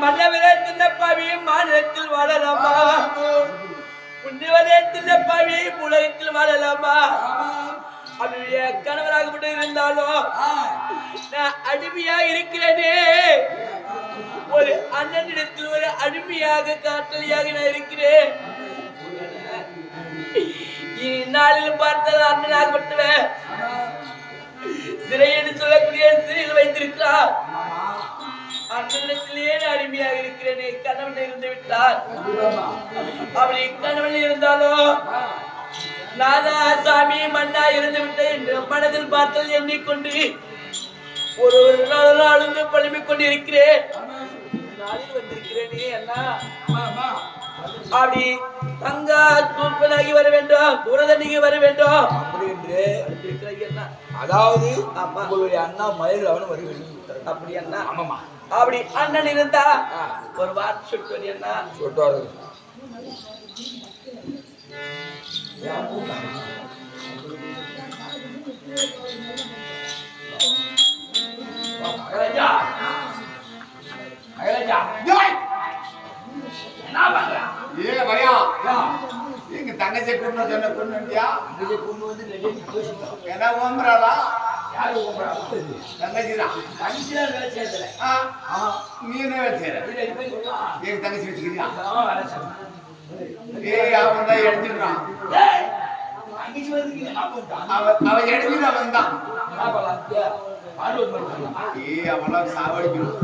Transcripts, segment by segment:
மன்னவரே தின்னப்பாவியும் மாநிலத்தில் வாழலாமா? புண்ணியவரே தின்னப்பாவியும் உலகத்தில் வாழலாமா? அவருடைய கணவராகப்பட்டு இருந்தாலும் நான் அடிமையாக இருக்கிறேனே. ஒரு அண்ணனிடத்தில் ஒரு அடிமையாக காட்டலியாக நான் இருக்கிறேன். இந்நாளில் பார்த்தால் அண்ணனாகப்பட்டவன் சிறை என்று சொல்லக்கூடிய சிறையில் வைத்திருக்கிறார். அண்ணனிடத்திலேயே அடிமையாக இருக்கிறேனே. கணவன் இருந்து விட்டார். அப்படி கணவன் இருந்தாலும் நாதா சாமி மண்ணா இருந்து விட்டேன் என்று மனதில் பார்த்தல் எண்ணிக்கொண்டு ஒரு நாள் அழுந்து பழமிக் கொண்டிருக்கிறேன். நாளில் வந்திருக்கிறேனே அண்ணா. அப்படி தங்கா சூப்பனாகி வர வேண்டும், தூரதண்ணிக்கு வர வேண்டும் அப்படி என்று அதாவது உங்களுடைய அண்ணா மயில் அவனு வர வேண்டும். அப்படி அண்ணா. ஆமாமா. அப்படி அண்ணன் இருந்தா ஒரு வார்த்தை சொல்லிட்டு அண்ணா சொல்லிட்டு எங்க தங்கச்சி கொண்டு சொன்ன கொண்டுட்டியா? கொண்டு வந்து என்ன ஓம்புறாளா? யாரு ஓம்புறா? தங்கச்சி தான். நீ என்ன வேலை செய்யற? எங்க தங்கச்சி வச்சுக்கிறியா? அவன் தான் எடுத்துக்கிறான். அவன் எடுத்து அவன் தான் அவெல்லாம் சாவடிக்கணும்.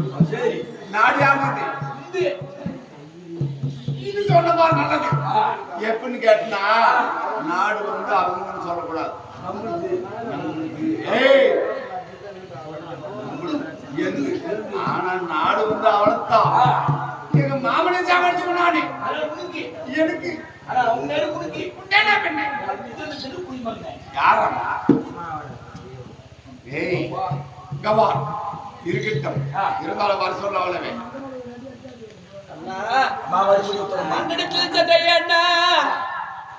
நாடு ஆமாது இது சொன்னதா நல்லது. எப்படின்னு கேட்டா நாடு வந்து அவங்கன்னு சொல்லக்கூடாது. ஆனா நாடு வந்து அவளைத்தான். எங்க மாமனை சாவடிச்சு நாடு எனக்கு யாரா? ஏய் கவார் இருக்கட்டும், இருந்தாலும் வர சொல்ல அவ்வளவே.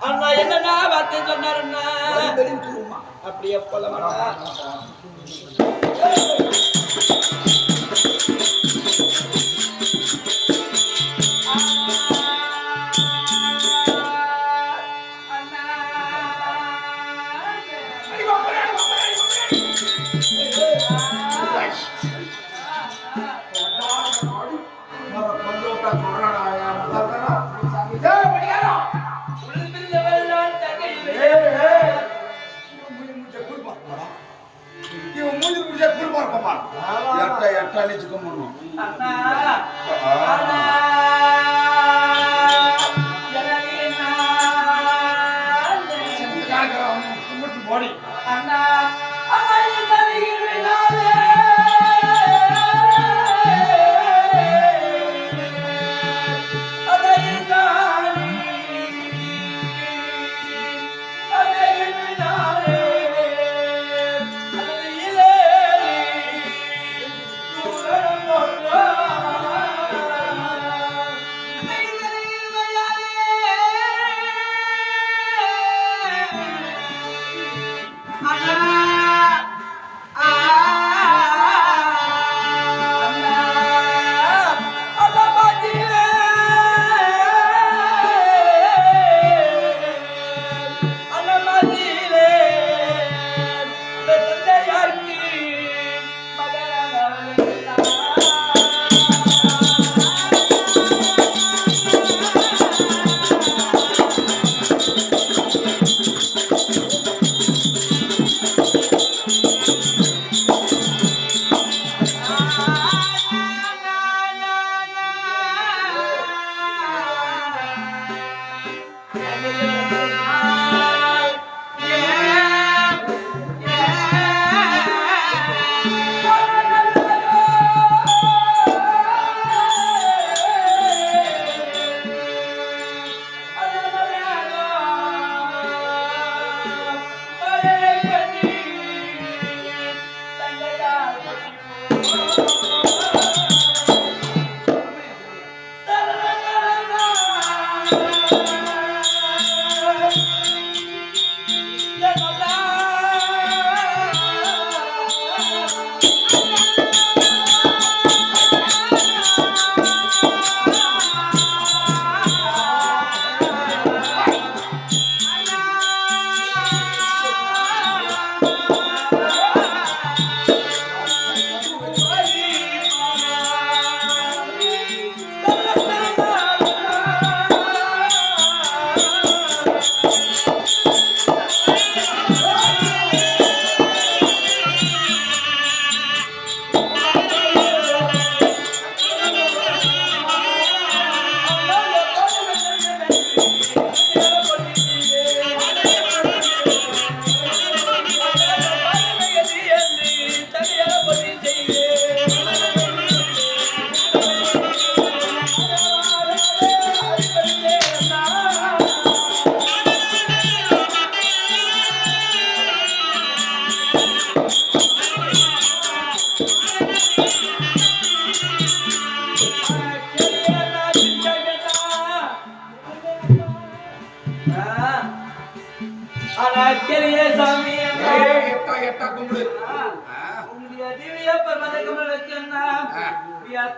அண்ணா என்னன்னா வார்த்தை சொன்னார் அண்ணா. அப்படியே போல எளிய சாமி எட்டா கும்பிடு. உங்களுடைய திவ்ய பரமதகமலுக்கு அண்ணா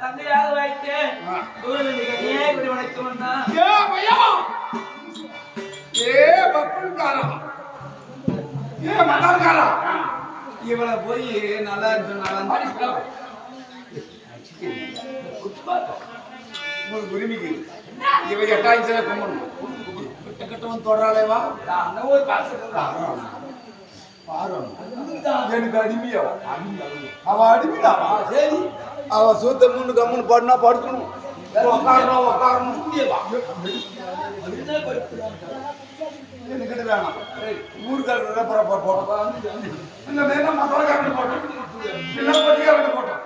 தங்கையாக வைத்து தூரநிலையே இப்படி வணக்கம் அண்ணா. ஏ பையா, ஏ பப்புன்காரா, ஏ மதர்காரா, இவளை போய் நல்லா இருக்கு உரிமைக்கு இவ எட்டாயிரத்துல கும்பிடணும். கட்டவன் தொடராளேவா ஒரு எனக்கு அடிமையா அவ அடிமைதாவா? சரி, அவ சூத்த மூணு கம்முன்னு பாடுனா படுக்கணும், உட்காரணும். எனக்கு வேணாம். ஊருக்கார போட்டோம் இல்ல வேணா மதக்காரன் போட்டோம் இல்ல பட்டிக்காரன் போட்டோம்.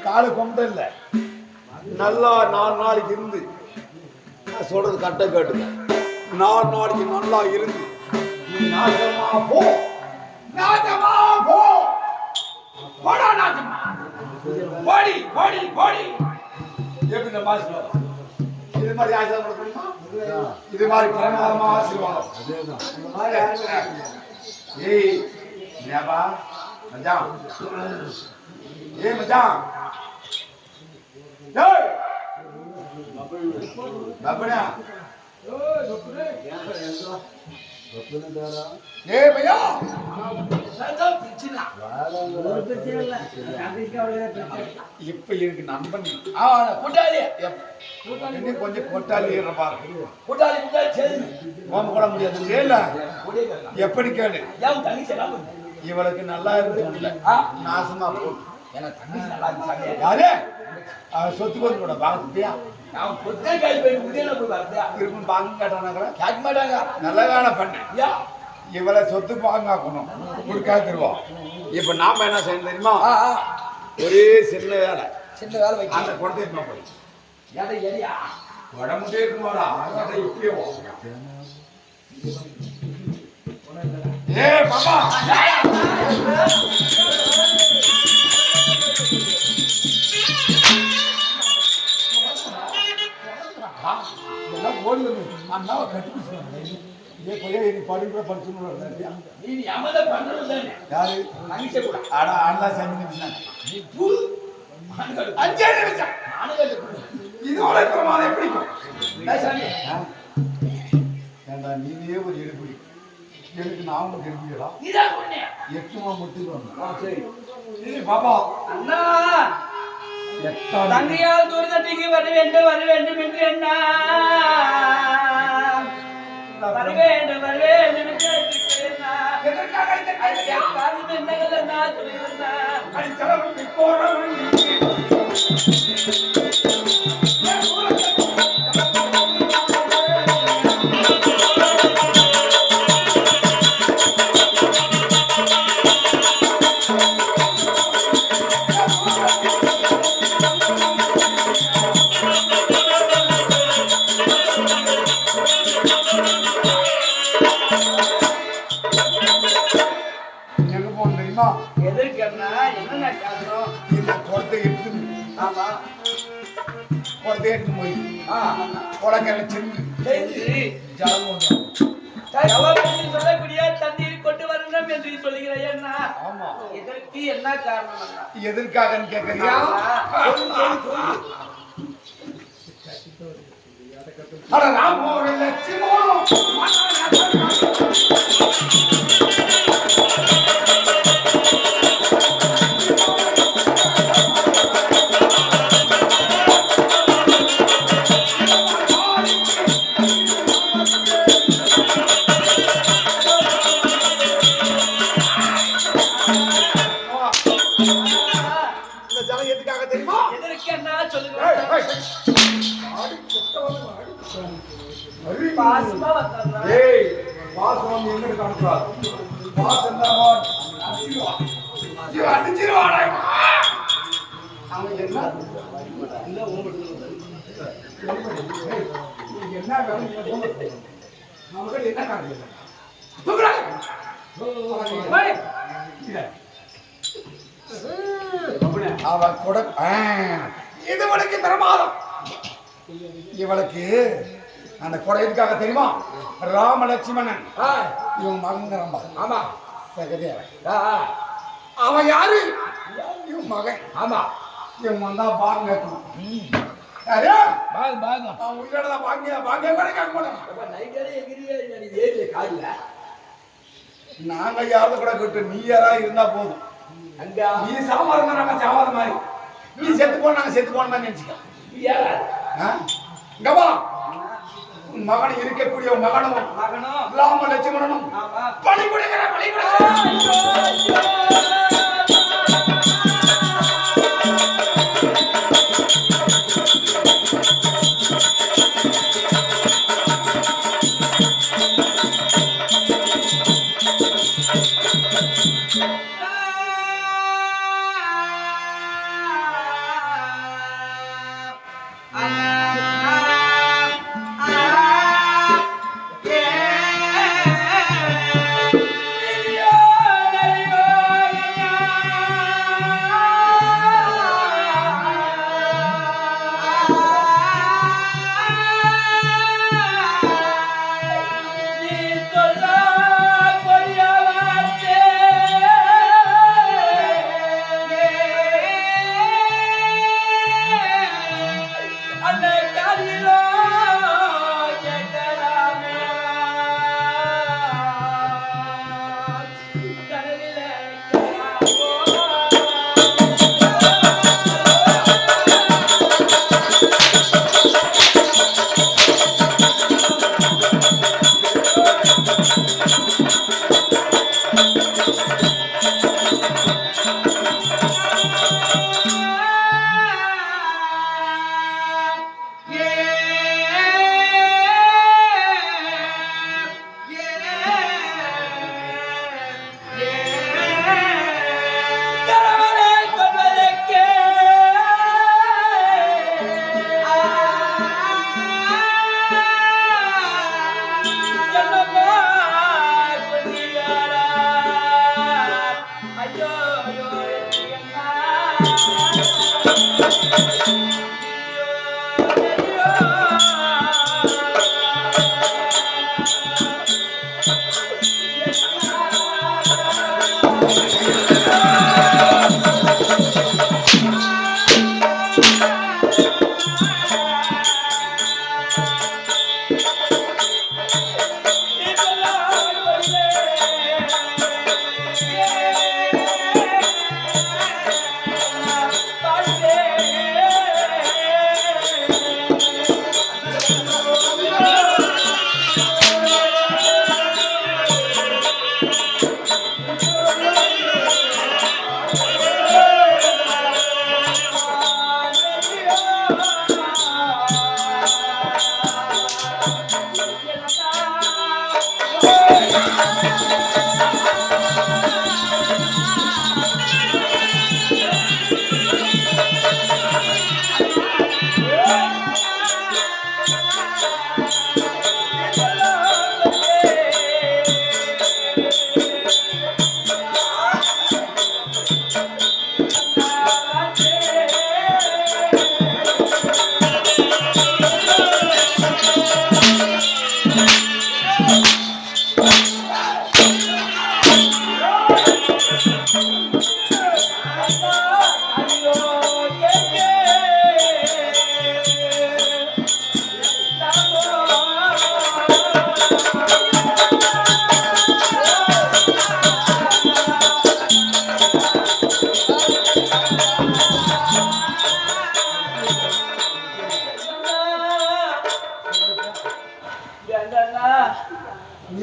காலு கொண்டு இல்ல நல்லா 4 நாளைக்கு இருந்து சொல்றது கட்ட கேட்டுங்க. 4 நாளைக்கு நல்லா இருந்து நீ நாசமா போ, நாசமா போ, போடா நாசமா, போடி போடி போடி. எப்படி இந்த மாசம் இது மாதிரி ஆசீர்வாதம் பண்ணுமா? இது மாதிரி பிரமாதமா ஆசீர்வாதம். ஏய் நேபா மச்சான், ஏய் மச்சான், ஏய் பப்பனா, ஏய் பையா இப்ப எனக்கு நண்பன் கூட்டாளி கொஞ்சம் கொட்டாளி பாரு. கூட்டாளி ஓம கூட முடியாது இல்ல. எப்படி கேளு, இவளுக்கு நல்லா இருக்கு நாசமா போட்டு யாரு சொத்து கொண்டு கூட பாக்குறியா? இருக்குன்னு பாங்க கேட்டாங்க நல்ல வேலை பண்ண. இவளை சொத்து பாங்காக்கணும் கொடுக்காத்துருவோம். இப்ப நாம என்ன செய்யணும் தெரியுமா? ஒரே சின்ன வேலை வைக்க அந்த கொடுத்து போய் உடம்புட்டே இருக்குமாடா இப்படியோ. ஏ பாப்பா இதெல்லாம் ஓடி வந்து அண்ணாவை கட்டி இதே பையன் நீ படிக்கிற படிச்சுன்னு யாரு ஆனா ஆண்டா செஞ்சு அஞ்சே நிமிஷம் இதோட பிரமாதம் எப்படிக்கும் ஏண்டா நீயே ஒரு எடுப்படி எனக்கு நாமும் எடுப்பீங்களா? 8 மட்டும் வந்தோம். சரி பாப்பா அண்ணா தங்கையால் தூரத்திற்கு வர வேண்டும் என்று என்ன வர வேண்டும் என்று குடத்தை எடுத்து போய் குடக்கரை சென்று ஜலம் கொண்டு தவம் என்று சொல்லக்கூடிய தண்ணீர் கொண்டு வரணும் என்று சொல்லுகிறேன் என்ன? ஆமா இதற்கு என்ன காரணம் அண்ணா? எதற்காகன்னு கேட்கறியா? அட ராமோ லட்சுமோ இந்த ஜலம் எதுக்காக தெரியுமா? எதற்கு என்ன சொல்லுகிறேன்? பாசமா வந்தா ஏய் வாசம் எங்க காணுறார்? வாசம் தான் அடிச்சிருவாடா. அவன் என்ன என்ன நமக்கு என்ன காரணம்? அவன் கூட இது உனக்கு பிரமாதம். இவளுக்கு அந்த கொடை எதுக்காக தெரியுமா? ராமலட்சுமணன் இவன் மகன். ஆமா சகதேவன். அவன் யாரு? இவன் மகன். ஆமா இவன் வந்தா பாங்க உள்ளடா பாங்க பாங்க கூட கேட்க மாட்டான். நாங்க யாரும் கூட கேட்டு நீ யாரா இருந்தா போதும். நீ சாமான் நாங்க சாமான் மாதிரி நீ செத்து போன நாங்க செத்து போன நினைச்சுக்க. இங்கவா உன் மகன் இருக்கக்கூடிய மகனும் ராம லட்சுமணனும் பலி கொடுக்கிற பலி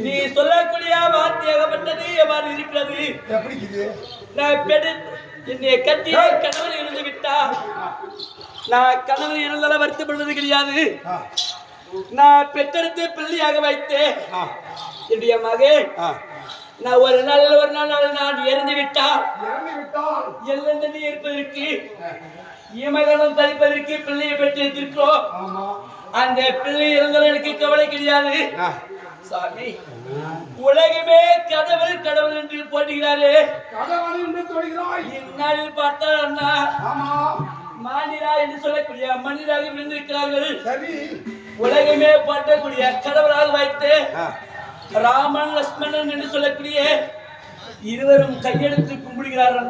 நீ சொல்லக்கூடிய வார்த்தையாகப்பட்டது எவ்வாறு இருக்கிறது? எப்படி இருக்குது? நான் என்னை கட்டி கணவன் இருந்து விட்டா நான் கணவன் இருந்தாலும் வருத்தப்படுவது கிடையாது. நான் பெற்றெடுத்து பிள்ளையாக வைத்தேன் என்னுடைய மகன். நான் ஒரு நாள் நான் இறந்து விட்டால் எல்லெந்த இருப்பதற்கு இமகனம் தரிப்பதற்கு பிள்ளையை பெற்றிருக்கிறோம். அந்த பிள்ளை இருந்தாலும் எனக்கு கவலை கிடையாது சாமி. உலகமே கடவுள் கடவுள் என்று போட்டுகிறாரே, இந்நாளில் பார்த்தால் அண்ணா மாநிலா என்று சொல்லக்கூடிய மனிதராக விழுந்திருக்கிறார்கள். உலகமே பாட்டக்கூடிய கடவுளாக வைத்து ராமன் லட்சுமணன் என்று சொல்லக்கூடிய இருவரும் கையெடுத்து கும்பிடுகிறார்கள்.